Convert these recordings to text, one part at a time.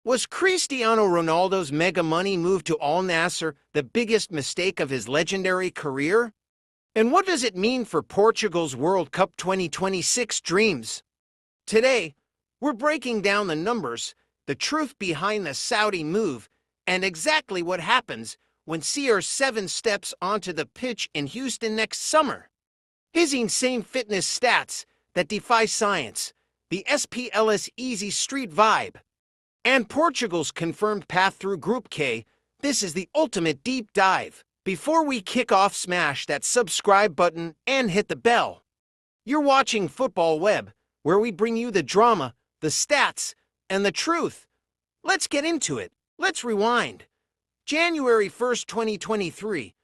Was Cristiano Ronaldo's mega money move to Al-Nassr the biggest mistake of his legendary career? And what does it mean for Portugal's World Cup 2026 dreams? Today, we're breaking down the numbers, the truth behind the Saudi move, and exactly what happens when CR7 steps onto the pitch in Houston next summer. His insane fitness stats that defy science, the SPLS easy street vibe, and Portugal's confirmed path through Group K. This is the ultimate deep dive. Before we kick off, smash that subscribe button and hit the bell. You're watching Football Web, where we bring you the drama, the stats, and the truth. Let's get into it. Let's rewind. January 1st, 2023.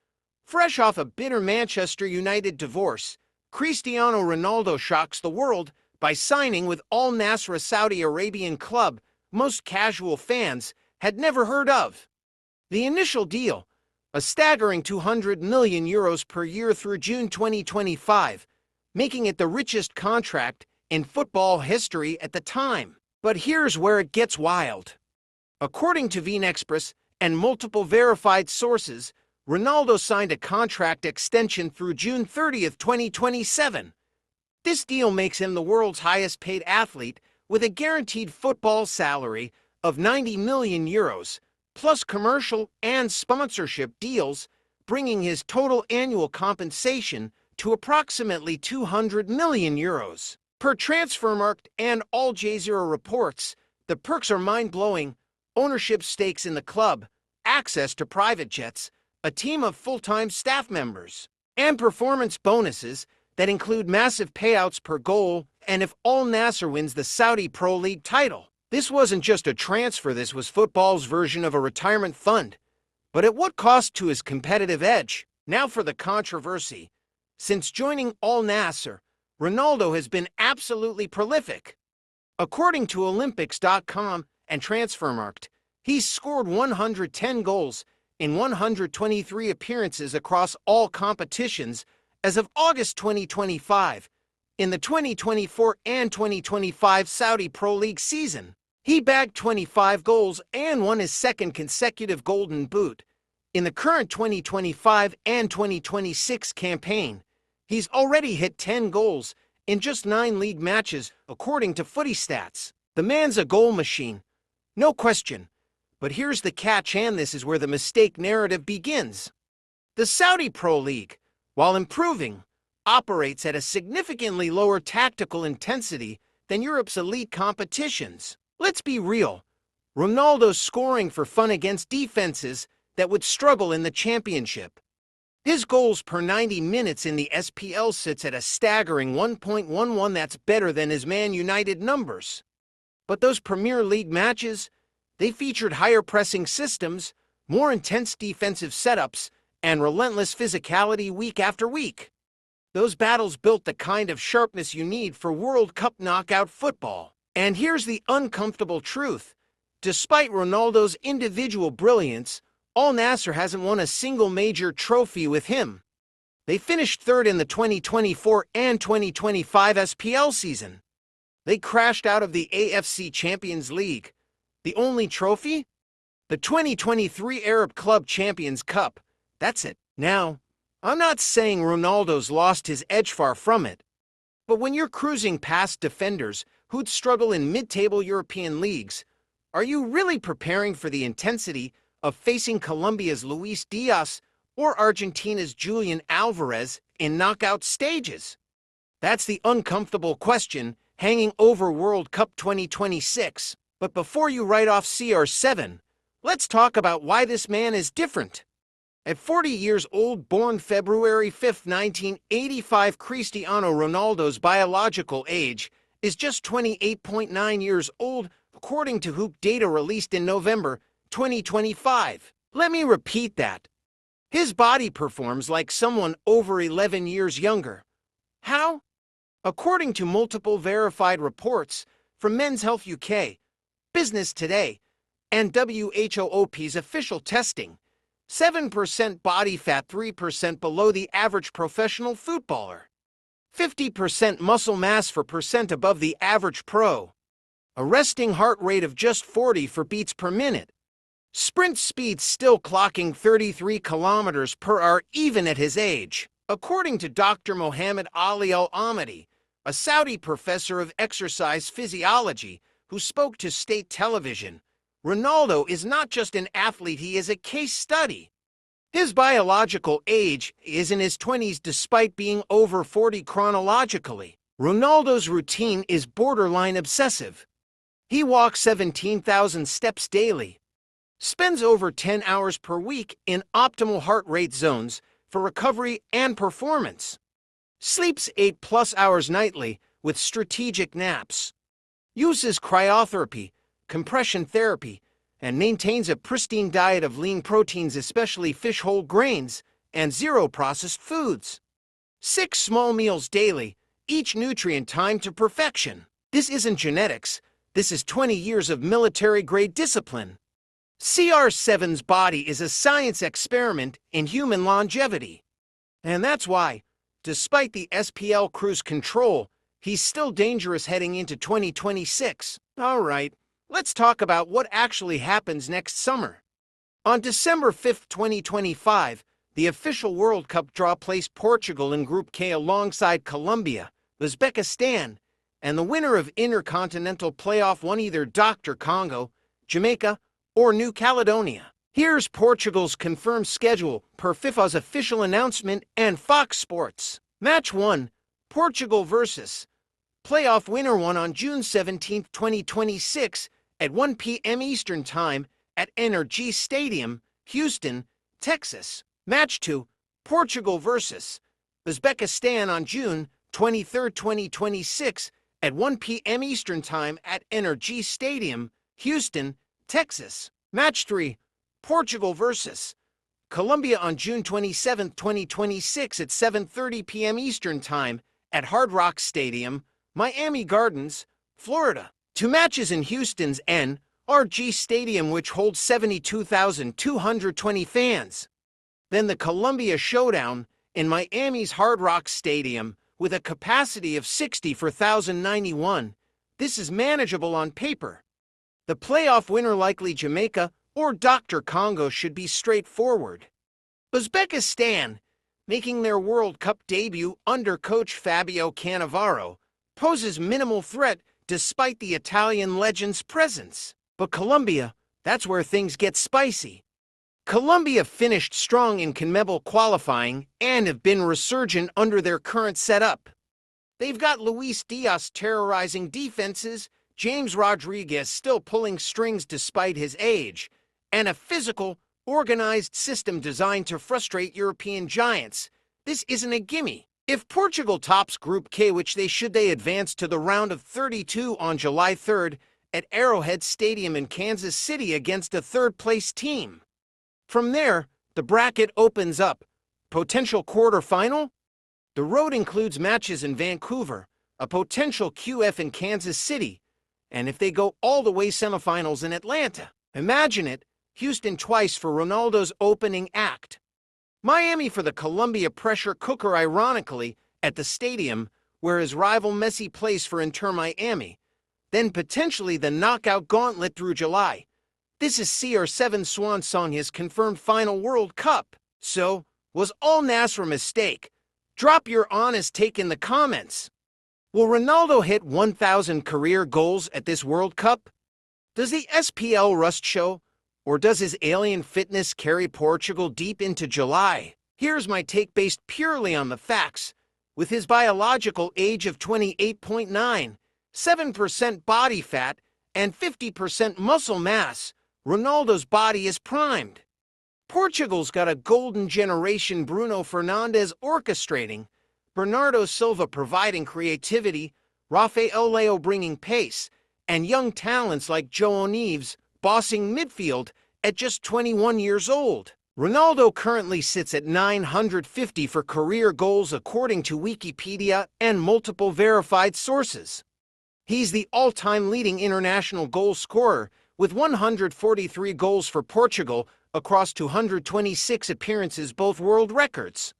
Fresh off a bitter Manchester United divorce, Cristiano Ronaldo shocks the world by signing with Al-Nassr, a Saudi Arabian club most casual fans had never heard of. The initial deal, a staggering €200 million per year through June 2025, making it the richest contract in football history at the time. But here's where it gets wild. According to VN and multiple verified sources, Ronaldo signed a contract extension through June 30th, 2027. This deal makes him the world's highest-paid athlete with a guaranteed football salary of €90 million, plus commercial and sponsorship deals, bringing his total annual compensation to approximately €200 million. Per Transfermarkt and Al Jazeera reports, the perks are mind-blowing: ownership stakes in the club, access to private jets, a team of full-time staff members, and performance bonuses that include massive payouts per goal and if Al-Nassr wins the Saudi Pro League title. This wasn't just a transfer, this was football's version of a retirement fund. But at what cost to his competitive edge? Now for the controversy. Since joining Al-Nassr, Ronaldo has been absolutely prolific. According to Olympics.com and Transfermarkt, he's scored 110 goals in 123 appearances across all competitions as of August 2025. In the 2024 and 2025 Saudi Pro League season, he bagged 25 goals and won his second consecutive Golden Boot. In the current 2025 and 2026 campaign, he's already hit 10 goals in just 9 league matches, according to Footy Stats. The man's a goal machine, no question. But here's the catch, and this is where the mistake narrative begins. The Saudi Pro League, while improving, operates at a significantly lower tactical intensity than Europe's elite competitions. Let's be real. Ronaldo's scoring for fun against defenses that would struggle in the championship. His goals per 90 minutes in the SPL sits at a staggering 1.11. That's better than his Man United numbers. But those Premier League matches, they featured higher pressing systems, more intense defensive setups, and relentless physicality week after week. Those battles built the kind of sharpness you need for World Cup knockout football. And here's the uncomfortable truth. Despite Ronaldo's individual brilliance, Al-Nassr hasn't won a single major trophy with him. They finished third in the 2024 and 2025 SPL season. They crashed out of the AFC Champions League. The only trophy? The 2023 Arab Club Champions Cup. That's it. Now, I'm not saying Ronaldo's lost his edge, far from it. But when you're cruising past defenders who'd struggle in mid-table European leagues, are you really preparing for the intensity of facing Colombia's Luis Diaz or Argentina's Julian Alvarez in knockout stages? That's the uncomfortable question hanging over World Cup 2026. But before you write off CR7, let's talk about why this man is different. At 40 years old, born February 5, 1985, Cristiano Ronaldo's biological age is just 28.9 years old, according to Hoop data released in November 2025. Let me repeat that. His body performs like someone over 11 years younger. How? According to multiple verified reports from Men's Health UK, Business Today, and WHOOP's official testing, 7% body fat, 3% below the average professional footballer, 50% muscle mass, 4% above the average pro. a resting heart rate of just 40 beats per minute. Sprint speeds still clocking 33 kilometers per hour even at his age. According to Dr. Mohammed Ali Al-Ahmadi, a Saudi professor of exercise physiology who spoke to state television, Ronaldo is not just an athlete, he is a case study. His biological age is in his 20s despite being over 40 chronologically. Ronaldo's routine is borderline obsessive. He walks 17,000 steps daily, spends over 10 hours per week in optimal heart rate zones for recovery and performance, sleeps 8+ hours nightly with strategic naps, uses cryotherapy, compression therapy, and maintains a pristine diet of lean proteins, especially fish, whole grains, and zero processed foods. 6 small meals daily, each nutrient timed to perfection. This isn't genetics, this is 20 years of military-grade discipline. CR7's body is a science experiment in human longevity. And that's why, despite the SPL cruise control, he's still dangerous heading into 2026. All right, let's talk about what actually happens next summer. On December 5, 2025, the official World Cup draw placed Portugal in Group K alongside Colombia, Uzbekistan, and the winner of Intercontinental Playoff won either Dr. Congo, Jamaica, or New Caledonia. Here's Portugal's confirmed schedule per FIFA's official announcement and Fox Sports. Match 1, Portugal vs. Playoff winner 1 on June 17, 2026 at 1 p.m. Eastern Time at NRG Stadium, Houston, Texas. Match 2, Portugal vs. Uzbekistan on June 23, 2026 at 1 p.m. Eastern Time at NRG Stadium, Houston, Texas. Match 3, Portugal vs. Colombia on June 27, 2026 at 7:30 p.m. Eastern Time at Hard Rock Stadium, Miami Gardens, Florida. 2 matches in Houston's NRG Stadium, which holds 72,220 fans. Then the Colombia Showdown in Miami's Hard Rock Stadium with a capacity of 64,091. This is manageable on paper. The playoff winner, likely Jamaica or Dr. Congo, should be straightforward. Uzbekistan, making their World Cup debut under coach Fabio Cannavaro, poses minimal threat despite the Italian legend's presence. But Colombia, that's where things get spicy. Colombia finished strong in CONMEBOL qualifying and have been resurgent under their current setup. They've got Luis Diaz terrorizing defenses, James Rodriguez still pulling strings despite his age, and a physical, organized system designed to frustrate European giants. This isn't a gimme. If Portugal tops Group K, which they advance to the round of 32 on July 3rd at Arrowhead Stadium in Kansas City against a third-place team. From there, the bracket opens up. Potential quarterfinal? The road includes matches in Vancouver, a potential QF in Kansas City, and if they go all the way, semifinals in Atlanta. Imagine it, Houston twice for Ronaldo's opening act. Miami for the Colombia pressure cooker, ironically, at the stadium where his rival Messi plays for Inter Miami. Then potentially the knockout gauntlet through July. This is CR7's swan song, his confirmed final World Cup. So, was Al-Nassr a mistake? Drop your honest take in the comments. Will Ronaldo hit 1,000 career goals at this World Cup? Does the SPL rust show? Or does his alien fitness carry Portugal deep into July? Here's my take based purely on the facts. With his biological age of 28.9, 7% body fat, and 50% muscle mass, Ronaldo's body is primed. Portugal's got a golden generation, Bruno Fernandes orchestrating, Bernardo Silva providing creativity, Rafael Leao bringing pace, and young talents like João Neves bossing midfield at just 21 years old. Ronaldo currently sits at 950 for career goals according to Wikipedia and multiple verified sources. He's the all-time leading international goal scorer with 143 goals for Portugal across 226 appearances, both world records.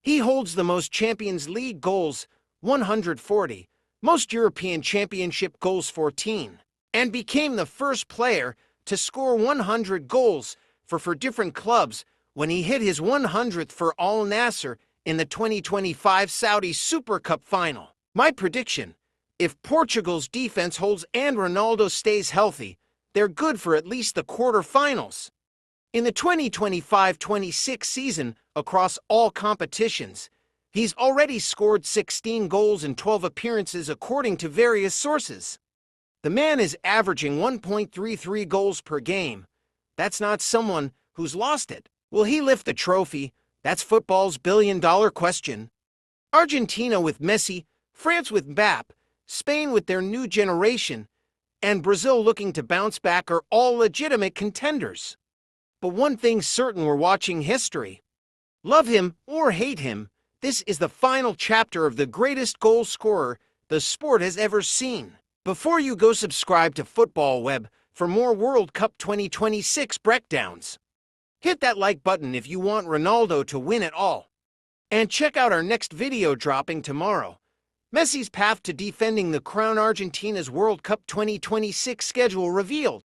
He holds the most Champions League goals, 140, most European Championship goals, 14. and became the first player to score 100 goals for different clubs when he hit his 100th for Al-Nassr in the 2025 Saudi Super Cup final. My prediction: if Portugal's defense holds and Ronaldo stays healthy, they're good for at least the quarterfinals. In the 2025-26 season, across all competitions, he's already scored 16 goals in 12 appearances according to various sources. The man is averaging 1.33 goals per game. That's not someone who's lost it. Will he lift the trophy? That's football's billion-dollar question. Argentina with Messi, France with Mbappe, Spain with their new generation, and Brazil looking to bounce back are all legitimate contenders. But one thing's certain: we're watching history. Love him or hate him, this is the final chapter of the greatest goal scorer the sport has ever seen. Before you go, subscribe to Football Web for more World Cup 2026 breakdowns. Hit that like button if you want Ronaldo to win it all. And check out our next video dropping tomorrow: Messi's path to defending the crown, Argentina's World Cup 2026 schedule revealed.